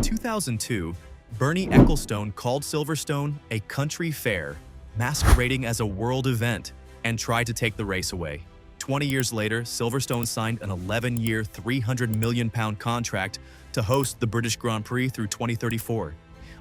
2002, Bernie Ecclestone called Silverstone a country fair, masquerading as a world event, and tried to take the race away. 20 years later, Silverstone signed an 11-year, £300 million contract to host the British Grand Prix through 2034,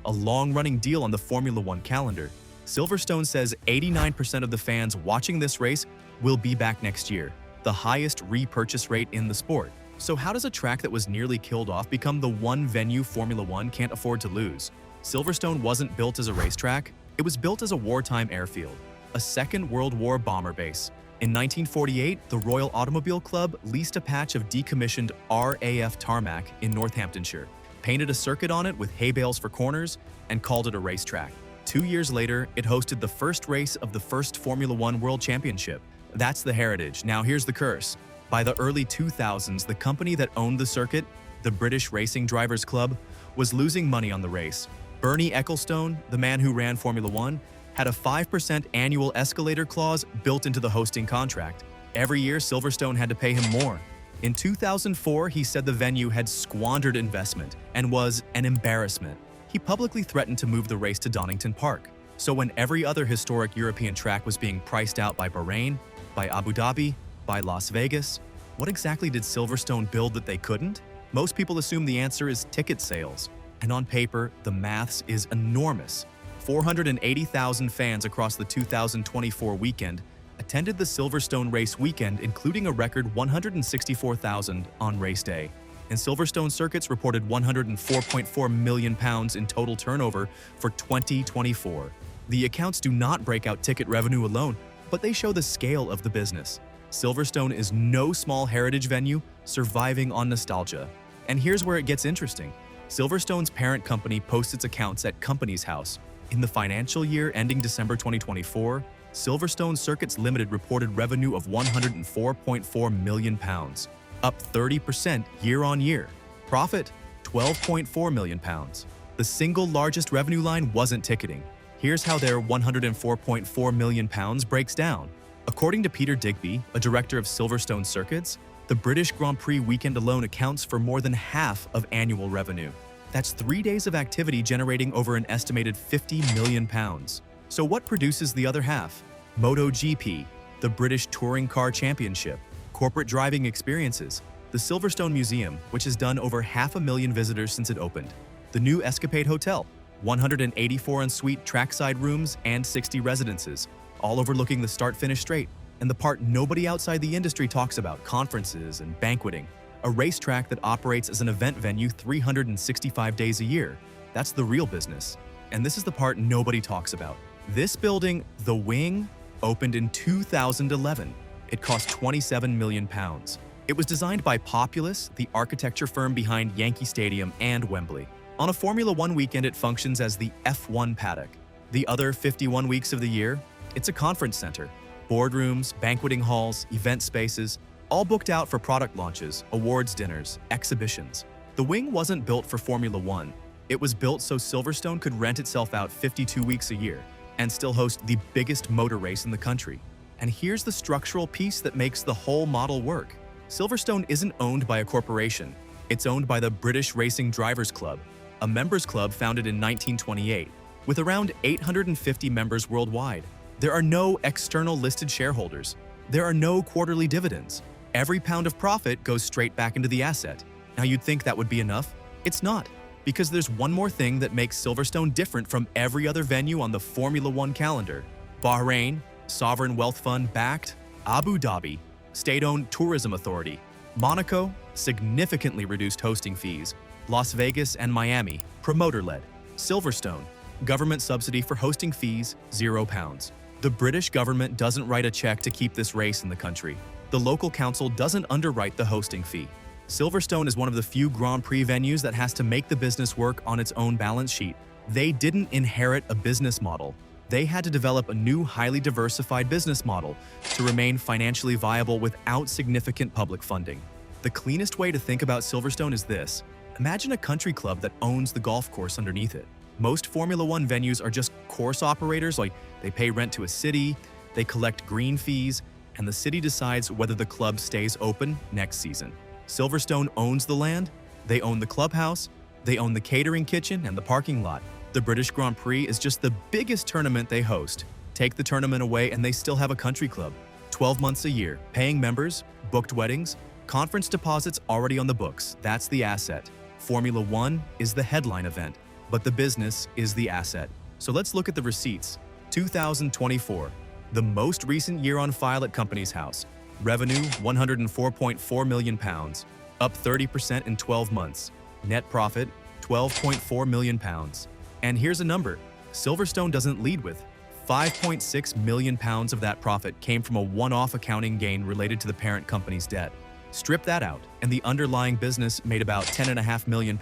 a long-running deal on the Formula One calendar. Silverstone says 89% of the fans watching this race will be back next year, the highest repurchase rate in the sport. So how does a track that was nearly killed off become the one venue Formula One can't afford to lose? Silverstone wasn't built as a racetrack, it was built as a wartime airfield, a Second World War bomber base. In 1948, the Royal Automobile Club leased a patch of decommissioned RAF tarmac in Northamptonshire, painted a circuit on it with hay bales for corners, and called it a racetrack. 2 years later, it hosted the first race of the first Formula One World Championship. That's the heritage. Now here's the curse. By the early 2000s, the company that owned the circuit, the British Racing Drivers Club, was losing money on the race. Bernie Ecclestone, the man who ran Formula One, had a 5% annual escalator clause built into the hosting contract. Every year, Silverstone had to pay him more. In 2004, he said the venue had squandered investment and was an embarrassment. He publicly threatened to move the race to Donington Park. So when every other historic European track was being priced out by Bahrain, by Abu Dhabi, by Las Vegas, what exactly did Silverstone build that they couldn't? Most people assume the answer is ticket sales. And on paper, the maths is enormous. 480,000 fans across the 2024 weekend attended the Silverstone race weekend, including a record 164,000 on race day. And Silverstone circuits reported £104.4 million in total turnover for 2024. The accounts do not break out ticket revenue alone, but they show the scale of the business. Silverstone is no small heritage venue surviving on nostalgia. And here's where it gets interesting. Silverstone's parent company posts its accounts at Companies House. In the financial year ending December 2024, Silverstone Circuits Limited reported revenue of £104.4 million, up 30% year-on-year. Profit, £12.4 million. The single largest revenue line wasn't ticketing. Here's how their £104.4 million breaks down. According to Peter Digby, a director of Silverstone Circuits, the British Grand Prix weekend alone accounts for more than half of annual revenue. That's 3 days of activity generating over an estimated £50 million. So what produces the other half? MotoGP, the British Touring Car Championship, corporate driving experiences, the Silverstone Museum, which has done over 500,000 visitors since it opened, the new Escapade Hotel, 184 en-suite trackside rooms and 60 residences, all overlooking the start-finish straight, and the part nobody outside the industry talks about, conferences and banqueting. A racetrack that operates as an event venue 365 days a year. That's the real business. And this is the part nobody talks about. This building, The Wing, opened in 2011. It cost £27 million. It was designed by Populous, the architecture firm behind Yankee Stadium and Wembley. On a Formula One weekend, it functions as the F1 paddock. The other 51 weeks of the year, it's a conference center. Boardrooms, banqueting halls, event spaces, all booked out for product launches, awards dinners, exhibitions. The Wing wasn't built for Formula One. It was built so Silverstone could rent itself out 52 weeks a year and still host the biggest motor race in the country. And here's the structural piece that makes the whole model work. Silverstone isn't owned by a corporation. It's owned by the British Racing Drivers Club, a members club founded in 1928, with around 850 members worldwide. There are no external listed shareholders. There are no quarterly dividends. Every pound of profit goes straight back into the asset. Now you'd think that would be enough. It's not, because there's one more thing that makes Silverstone different from every other venue on the Formula One calendar. Bahrain, sovereign wealth fund backed. Abu Dhabi, state-owned tourism authority. Monaco, significantly reduced hosting fees. Las Vegas and Miami, promoter-led. Silverstone, government subsidy for hosting fees, £0. The British government doesn't write a check to keep this race in the country. The local council doesn't underwrite the hosting fee. Silverstone is one of the few Grand Prix venues that has to make the business work on its own balance sheet. They didn't inherit a business model. They had to develop a new, highly diversified business model to remain financially viable without significant public funding. The cleanest way to think about Silverstone is this. Imagine a country club that owns the golf course underneath it. Most Formula One venues are just course operators, like they pay rent to a city, they collect green fees, and the city decides whether the club stays open next season. Silverstone owns the land, they own the clubhouse, They own the catering kitchen and the parking lot. The British Grand Prix is just the biggest tournament they host. Take the tournament away and they still have a country club. 12 months a year, paying members, booked weddings, conference deposits already on the books. That's the asset. Formula One is the headline event, but the business is the asset. So let's look at the receipts. 2024, the most recent year on file at Companies House. Revenue, £104.4 million, up 30% in 12 months. Net profit, £12.4 million. And here's a number. Silverstone doesn't lead with. £5.6 million of that profit came from a one-off accounting gain related to the parent company's debt. Strip that out, and the underlying business made about £10.5 million.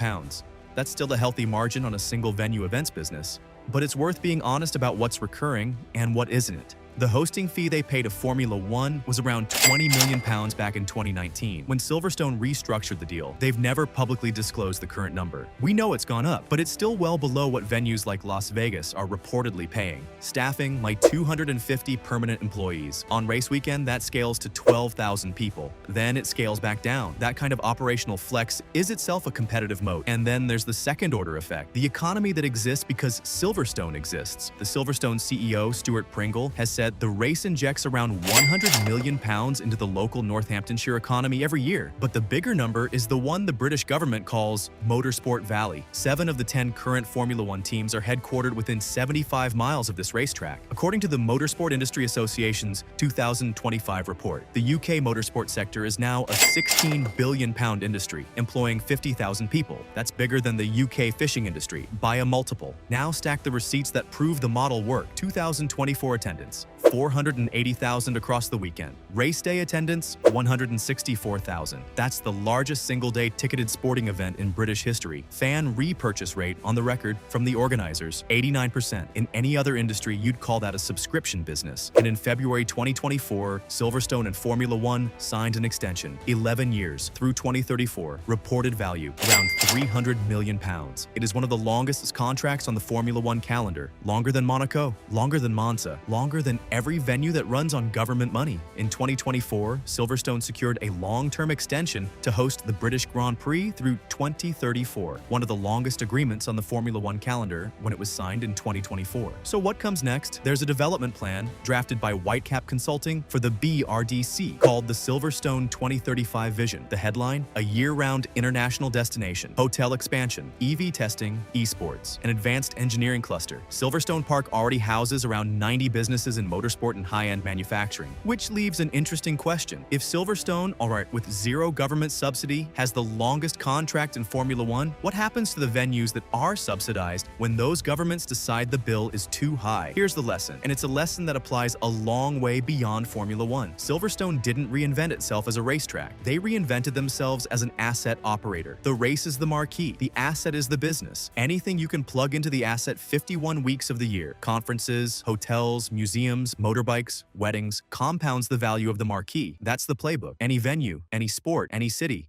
That's still a healthy margin on a single venue events business. But it's worth being honest about what's recurring and what isn't. The hosting fee they pay to Formula One was around £20 million back in 2019, when Silverstone restructured the deal. They've never publicly disclosed the current number. We know it's gone up, but it's still well below what venues like Las Vegas are reportedly paying. Staffing like 250 permanent employees. On race weekend, that scales to 12,000 people. Then it scales back down. That kind of operational flex is itself a competitive moat. And then there's the second-order effect, the economy that exists because Silverstone exists. The Silverstone CEO, Stuart Pringle, has said the race injects around £100 million into the local Northamptonshire economy every year. But the bigger number is the one the British government calls Motorsport Valley. 7 of the 10 current Formula One teams are headquartered within 75 miles of this racetrack. According to the Motorsport Industry Association's 2025 report, the UK motorsport sector is now a £16 billion industry, employing 50,000 people. That's bigger than the UK fishing industry by a multiple. Now stack the receipts that prove the model worked. 2024 attendance, 480,000 across the weekend. Race day attendance, 164,000. That's the largest single-day ticketed sporting event in British history. Fan repurchase rate on the record from the organizers, 89%. In any other industry, you'd call that a subscription business. And in February 2024, Silverstone and Formula One signed an extension, 11 years through 2034. Reported value, around £300 million. It is one of the longest contracts on the Formula One calendar. Longer than Monaco, longer than Monza, longer than every venue that runs on government money. In 2024, Silverstone secured a long-term extension to host the British Grand Prix through 2034, one of the longest agreements on the Formula One calendar when it was signed in 2024. So what comes next? There's a development plan drafted by Whitecap Consulting for the BRDC called the Silverstone 2035 Vision. The headline, a year-round international destination, hotel expansion, EV testing, esports, an advanced engineering cluster. Silverstone Park already houses around 90 businesses in motorsport and high-end manufacturing, which leaves an interesting question. If Silverstone, with zero government subsidy, has the longest contract in Formula One, what happens to the venues that are subsidized when those governments decide the bill is too high? Here's the lesson, and it's a lesson that applies a long way beyond Formula One. Silverstone didn't reinvent itself as a racetrack. They reinvented themselves as an asset operator. The race is the marquee. The asset is the business. Anything you can plug into the asset 51 weeks of the year, conferences, hotels, museums, motorbikes, weddings, compounds the value of the marquee. That's the playbook. Any venue, any sport, any city,